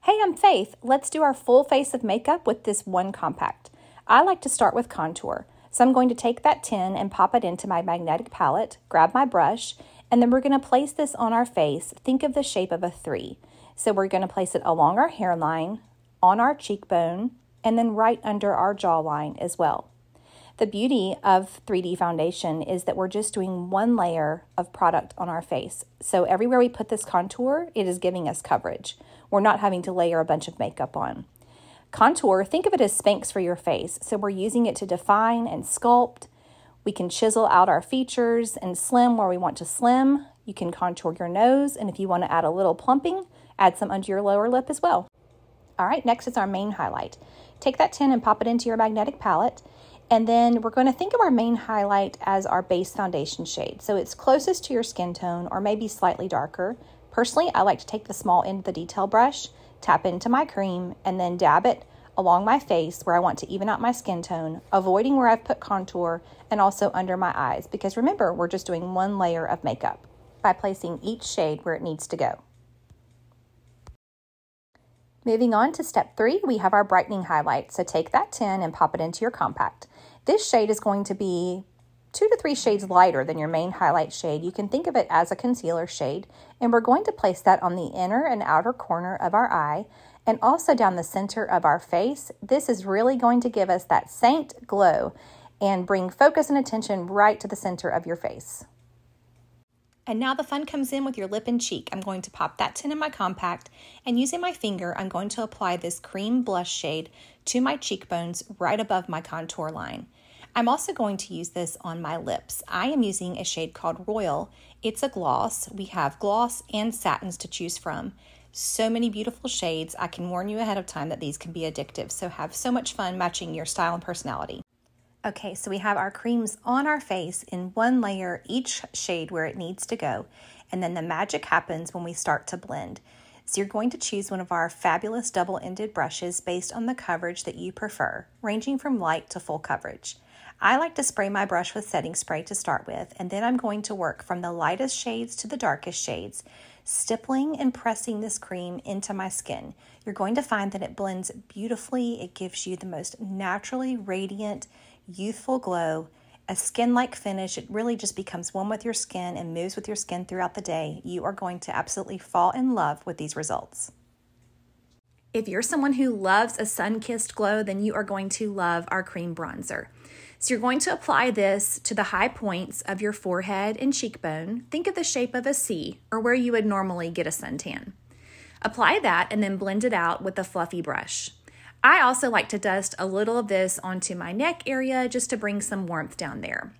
Hey, I'm Faith. Let's do our full face of makeup with this one compact. I like to start with contour. So I'm going to take that tin and pop it into my magnetic palette, grab my brush, and then we're going to place this on our face. Think of the shape of a 3. So we're going to place it along our hairline, on our cheekbone, and then right under our jawline as well. The beauty of 3D foundation is that we're just doing one layer of product on our face. So everywhere we put this contour, it is giving us coverage. We're not having to layer a bunch of makeup on. Contour, think of it as Spanx for your face. So we're using it to define and sculpt. We can chisel out our features and slim where we want to slim. You can contour your nose, and if you want to add a little plumping, add some under your lower lip as well. All right, next is our main highlight. Take that tin and pop it into your magnetic palette. And then we're going to think of our main highlight as our base foundation shade. So it's closest to your skin tone or maybe slightly darker. Personally, I like to take the small end of the detail brush, tap into my cream, and then dab it along my face where I want to even out my skin tone, avoiding where I've put contour and also under my eyes. Because remember, we're just doing one layer of makeup by placing each shade where it needs to go. Moving on to step 3, we have our brightening highlight. So take that tin and pop it into your compact. This shade is going to be 2 to 3 shades lighter than your main highlight shade. You can think of it as a concealer shade, and we're going to place that on the inner and outer corner of our eye and also down the center of our face. This is really going to give us that saint glow and bring focus and attention right to the center of your face. And now the fun comes in with your lip and cheek. I'm going to pop that tin in my compact, and using my finger, I'm going to apply this cream blush shade to my cheekbones right above my contour line. I'm also going to use this on my lips. I am using a shade called Royal. It's a gloss. We have gloss and satins to choose from. So many beautiful shades. I can warn you ahead of time that these can be addictive, so have so much fun matching your style and personality. Okay, so we have our creams on our face in one layer, each shade where it needs to go. And then the magic happens when we start to blend. So you're going to choose one of our fabulous double-ended brushes based on the coverage that you prefer, ranging from light to full coverage. I like to spray my brush with setting spray to start with, and then I'm going to work from the lightest shades to the darkest shades, stippling and pressing this cream into my skin. You're going to find that it blends beautifully. It gives you the most naturally radiant, youthful glow, a skin-like finish. It really just becomes one with your skin and moves with your skin throughout the day. You are going to absolutely fall in love with these results. If you're someone who loves a sun-kissed glow, then you are going to love our cream bronzer. So you're going to apply this to the high points of your forehead and cheekbone. Think of the shape of a C, or where you would normally get a suntan. Apply that and then blend it out with a fluffy brush. I also like to dust a little of this onto my neck area just to bring some warmth down there.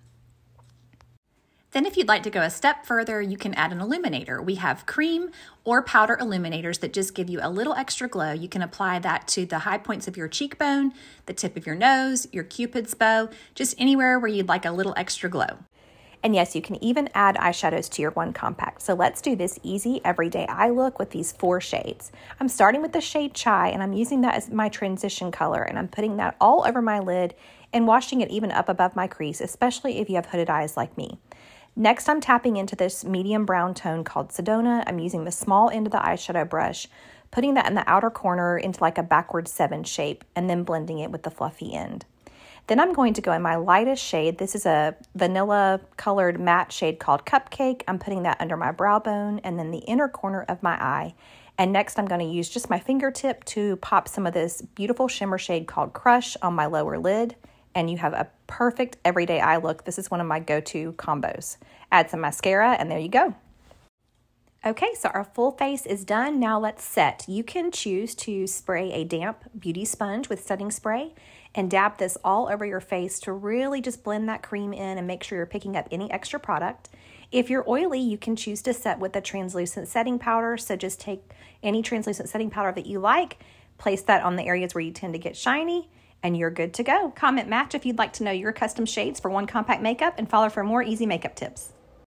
Then if you'd like to go a step further, you can add an illuminator. We have cream or powder illuminators that just give you a little extra glow. You can apply that to the high points of your cheekbone, the tip of your nose, your cupid's bow, just anywhere where you'd like a little extra glow. And yes, you can even add eyeshadows to your one compact. So let's do this easy everyday eye look with these 4 shades. I'm starting with the shade Chai, and I'm using that as my transition color, and I'm putting that all over my lid and washing it even up above my crease, especially if you have hooded eyes like me. Next, I'm tapping into this medium brown tone called Sedona. I'm using the small end of the eyeshadow brush, putting that in the outer corner into like a backwards 7 shape, and then blending it with the fluffy end. Then I'm going to go in my lightest shade. This is a vanilla colored matte shade called Cupcake. I'm putting that under my brow bone and then the inner corner of my eye. And next I'm going to use just my fingertip to pop some of this beautiful shimmer shade called Crush on my lower lid. And you have a perfect everyday eye look. This is one of my go-to combos. Add some mascara and there you go. Okay, so our full face is done. Now let's set. You can choose to spray a damp beauty sponge with setting spray and dab this all over your face to really just blend that cream in and make sure you're picking up any extra product. If you're oily, you can choose to set with a translucent setting powder. So just take any translucent setting powder that you like, place that on the areas where you tend to get shiny, and you're good to go. Comment match if you'd like to know your custom shades for one compact makeup, and follow for more easy makeup tips.